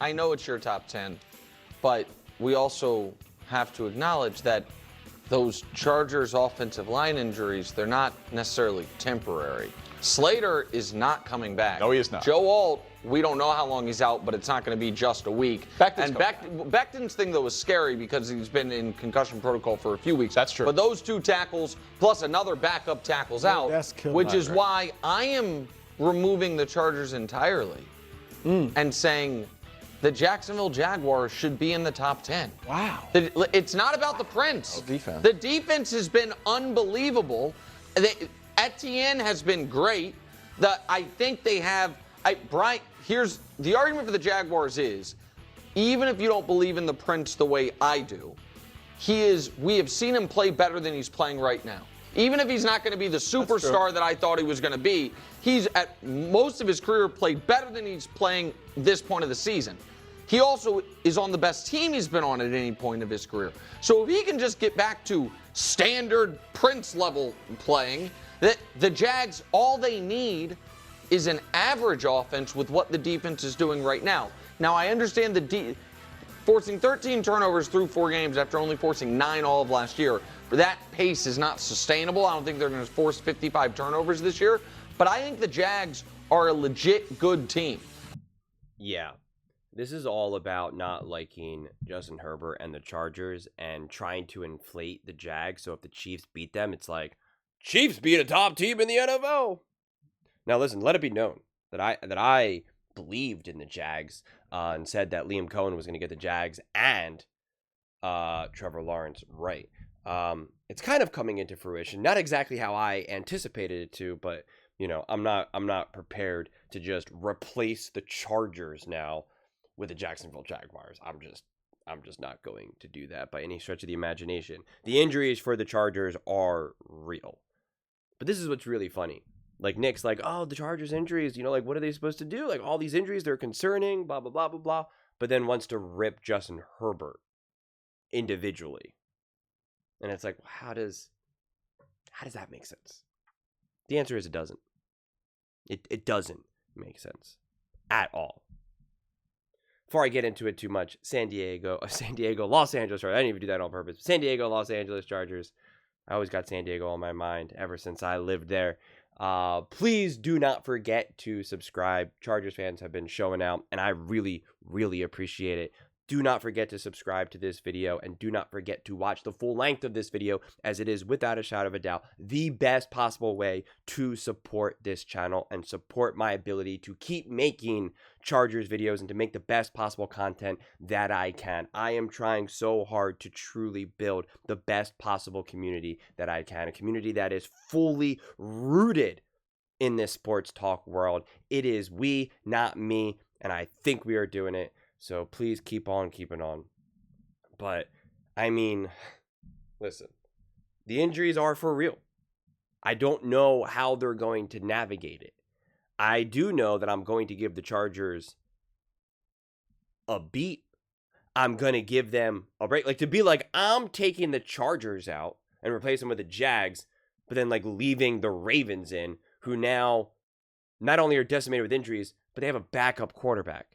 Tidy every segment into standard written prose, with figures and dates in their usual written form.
I know it's your top 10, but we also have to acknowledge that those Chargers offensive line injuries, they're not necessarily temporary. Slater is not coming back. No, he is not. Joe Alt, we don't know how long he's out, but it's not going to be just a week. Becton's thing, though, was scary because he's been in concussion protocol for a few weeks. That's true. But those two tackles, plus another backup tackle's out, which is why I am removing the Chargers entirely and saying the Jacksonville Jaguars should be in the top 10. Wow. It's not about the Prince. Defense. The defense has been unbelievable. Etienne has been great. I think they have. Brian, here's the argument for the Jaguars is, even if you don't believe in the Prince the way I do, we have seen him play better than he's playing right now. Even if he's not going to be the superstar that I thought he was going to be, he's at most of his career played better than he's playing this point of the season. He also is on the best team he's been on at any point of his career. So if he can just get back to standard Prince level playing, the Jags, all they need is an average offense with what the defense is doing right now. Now, I understand forcing 13 turnovers through 4 games after only forcing 9 all of last year. That pace is not sustainable. I don't think they're going to force 55 turnovers this year. But I think the Jags are a legit good team. Yeah. This is all about not liking Justin Herbert and the Chargers and trying to inflate the Jags. So if the Chiefs beat them, it's like, Chiefs beat a top team in the NFL. Now listen, let it be known that I believed in the Jags and said that Liam Cohen was going to get the Jags and Trevor Lawrence right. It's kind of coming into fruition. Not exactly how I anticipated it to, but I'm not prepared to just replace the Chargers now with the Jacksonville Jaguars. I'm just not going to do that by any stretch of the imagination. The injuries for the Chargers are real. But this is what's really funny. Like, Nick's like, oh, the Chargers injuries, like, what are they supposed to do? Like, all these injuries, they're concerning, blah, blah, blah, blah, blah. But then wants to rip Justin Herbert individually. And it's like, how does that make sense? The answer is it doesn't. It doesn't make sense at all. Before I get into it too much, Los Angeles Chargers. I didn't even do that on purpose. San Diego, Los Angeles Chargers. I always got San Diego on my mind ever since I lived there. Please do not forget to subscribe. Chargers fans have been showing out, and I really, really appreciate it. Do not forget to subscribe to this video, and do not forget to watch the full length of this video, as it is, without a shadow of a doubt, the best possible way to support this channel and support my ability to keep making Chargers videos and to make the best possible content that I can. I am trying so hard to truly build the best possible community that I can, a community that is fully rooted in this sports talk world. It is we, not me, and I think we are doing it. So please keep on keeping on. But, I mean, listen, the injuries are for real. I don't know how they're going to navigate it. I do know that I'm going to give the Chargers a beat. I'm going to give them a break. Like, to be like, I'm taking the Chargers out and replace them with the Jags, but then, like, leaving the Ravens in, who now not only are decimated with injuries, but they have a backup quarterback.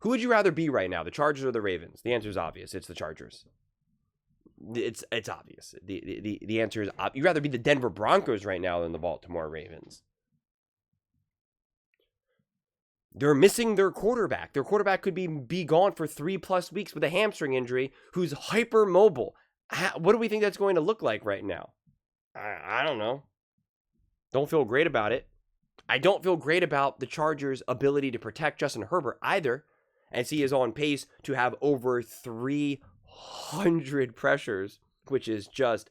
Who would you rather be right now, the Chargers or the Ravens? The answer is obvious. It's the Chargers. It's obvious. The answer is you'd rather be the Denver Broncos right now than the Baltimore Ravens. They're missing their quarterback. Their quarterback could be gone for 3+ weeks with a hamstring injury, who's hypermobile. What do we think that's going to look like right now? I don't know. Don't feel great about it. I don't feel great about the Chargers' ability to protect Justin Herbert either, as he is on pace to have over 300 pressures, which is just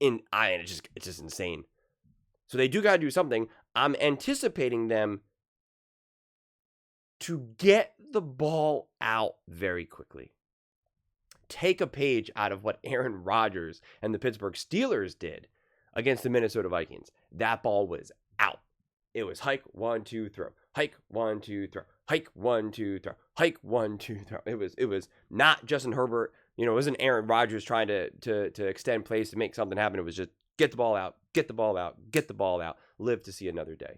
it's just insane. So they do got to do something. I'm anticipating them to get the ball out very quickly. Take a page out of what Aaron Rodgers and the Pittsburgh Steelers did against the Minnesota Vikings. That ball was out. It was hike, 1, 2, throw. Hike, 1, 2, throw. Hike, 1, 2, throw. Hike, 1, 2, throw. It was not Justin Herbert. It wasn't Aaron Rodgers trying to extend plays to make something happen. It was just get the ball out, get the ball out, get the ball out, live to see another day.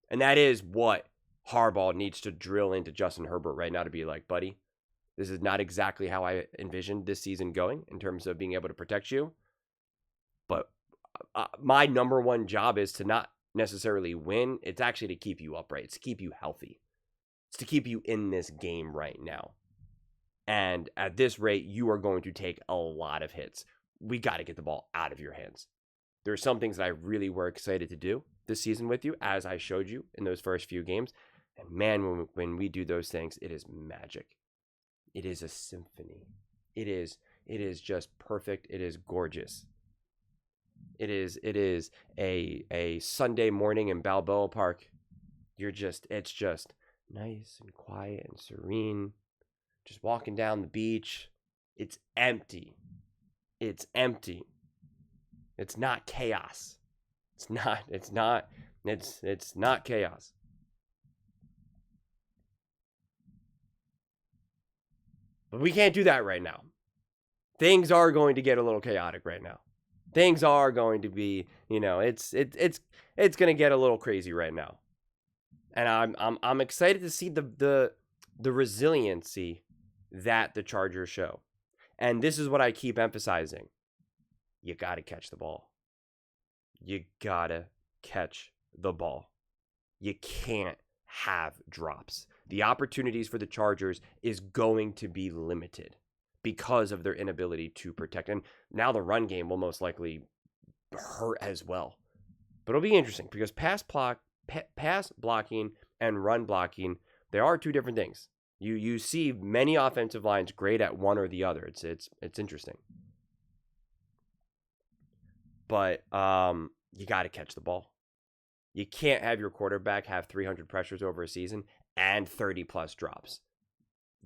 And that is what Harbaugh needs to drill into Justin Herbert right now to be like, buddy, this is not exactly how I envisioned this season going in terms of being able to protect you. But my number one job is to not necessarily win. It's actually to keep you upright. It's to keep you healthy. It's to keep you in this game right now. And at this rate, you are going to take a lot of hits. We got to get the ball out of your hands. There are some things that I really were excited to do this season with you, as I showed you in those first few games. And man, when we do those things, it is magic. It is a symphony. It is just perfect. It is gorgeous. It is a Sunday morning in Balboa Park. It's just nice and quiet and serene. Just walking down the beach. It's empty. It's empty. It's not chaos. It's not chaos. But we can't do that right now. Things are going to get a little chaotic right now. Things are going to be, it's going to get a little crazy right now. And I'm excited to see the resiliency that the Chargers show. And this is what I keep emphasizing. You got to catch the ball. You got to catch the ball. You can't have drops. The opportunities for the Chargers is going to be limited because of their inability to protect. And now the run game will most likely hurt as well. But it'll be interesting because pass blocking and run blocking, there are two different things. You see many offensive lines great at one or the other. It's interesting. But you got to catch the ball. You can't have your quarterback have 300 pressures over a season and 30 plus drops.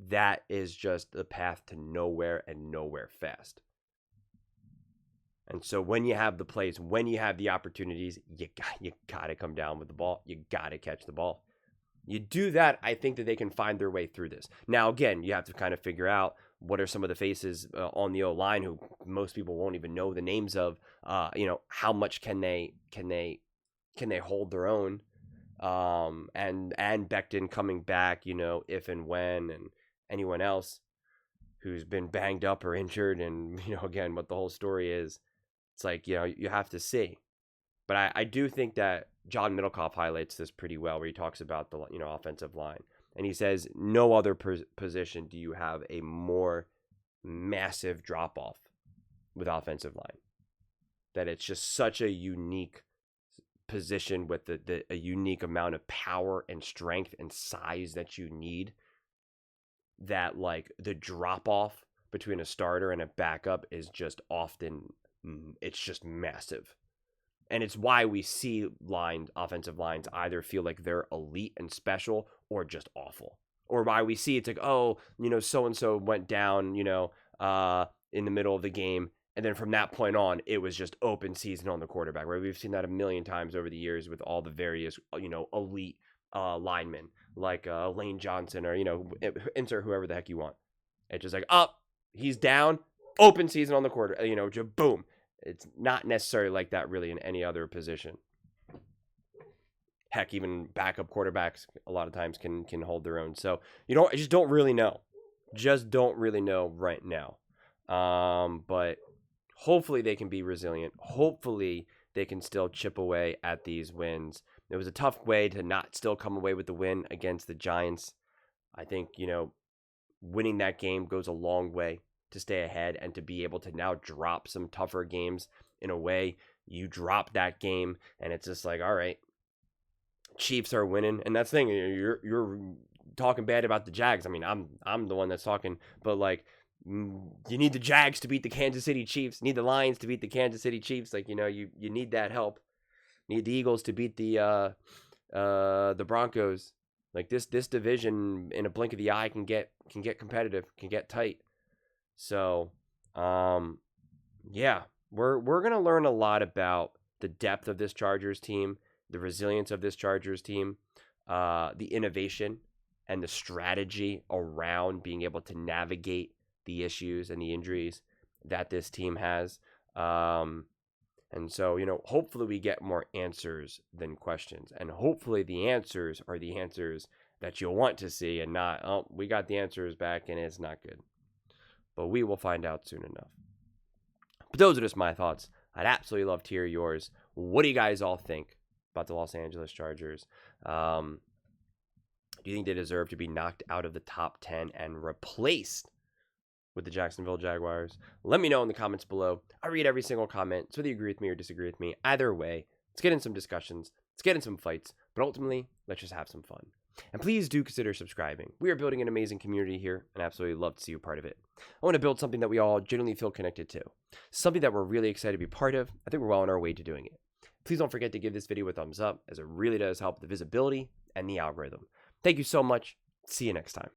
That is just the path to nowhere and nowhere fast. And so when you have the plays, when you have the opportunities, you got to come down with the ball. You got to catch the ball. You do that, I think that they can find their way through this. Now, again, you have to kind of figure out what are some of the faces on the O-line who most people won't even know the names of. How much can they hold their own? And Becton coming back, if and when, and anyone else who's been banged up or injured, and again, what the whole story is. It's like, you have to see. But I do think that John Middlecoff highlights this pretty well, where he talks about the offensive line. And he says, no other position do you have a more massive drop-off with offensive line. That it's just such a unique position with a unique amount of power and strength and size that you need, that like the drop-off between a starter and a backup is just often, it's just massive. And it's why we see offensive lines either feel like they're elite and special or just awful. Or why we see it's like, so-and-so went down, in the middle of the game. And then from that point on, it was just open season on the quarterback, right? We've seen that a million times over the years with all the various, elite linemen, like Lane Johnson or, insert whoever the heck you want. It's just like, he's down, open season on the quarter, just boom. It's not necessarily like that really in any other position. Heck, even backup quarterbacks a lot of times can hold their own. So I just don't really know. Just don't really know right now. But hopefully they can be resilient. Hopefully they can still chip away at these wins. It was a tough way to not still come away with the win against the Giants. I think, winning that game goes a long way to stay ahead and to be able to now drop some tougher games. In a way, you drop that game and it's just like, all right, Chiefs are winning. And that's the thing, you're talking bad about the Jags. I mean, I'm the one that's talking, but like, you need the Jags to beat the Kansas City Chiefs, need the Lions to beat the Kansas City Chiefs. Like, you need that help. Need the Eagles to beat the Broncos. Like this division in a blink of the eye can get competitive, can get tight. So, yeah, we're going to learn a lot about the depth of this Chargers team, the resilience of this Chargers team, the innovation and the strategy around being able to navigate the issues and the injuries that this team has. And so, hopefully we get more answers than questions. And hopefully the answers are the answers that you'll want to see and not, oh, we got the answers back and it's not good. But we will find out soon enough. But those are just my thoughts. I'd absolutely love to hear yours. What do you guys all think about the Los Angeles Chargers? Do you think they deserve to be knocked out of the top 10 and replaced with the Jacksonville Jaguars? Let me know in the comments below. I read every single comment, so whether you agree with me or disagree with me, either way, let's get in some discussions, let's get in some fights, but ultimately, let's just have some fun. And please do consider subscribing. We are building an amazing community here, and I absolutely love to see you part of it. I want to build something that we all genuinely feel connected to, something that we're really excited to be part of. I think we're well on our way to doing it. Please don't forget to give this video a thumbs up, as it really does help the visibility and the algorithm. Thank you so much. See you next time.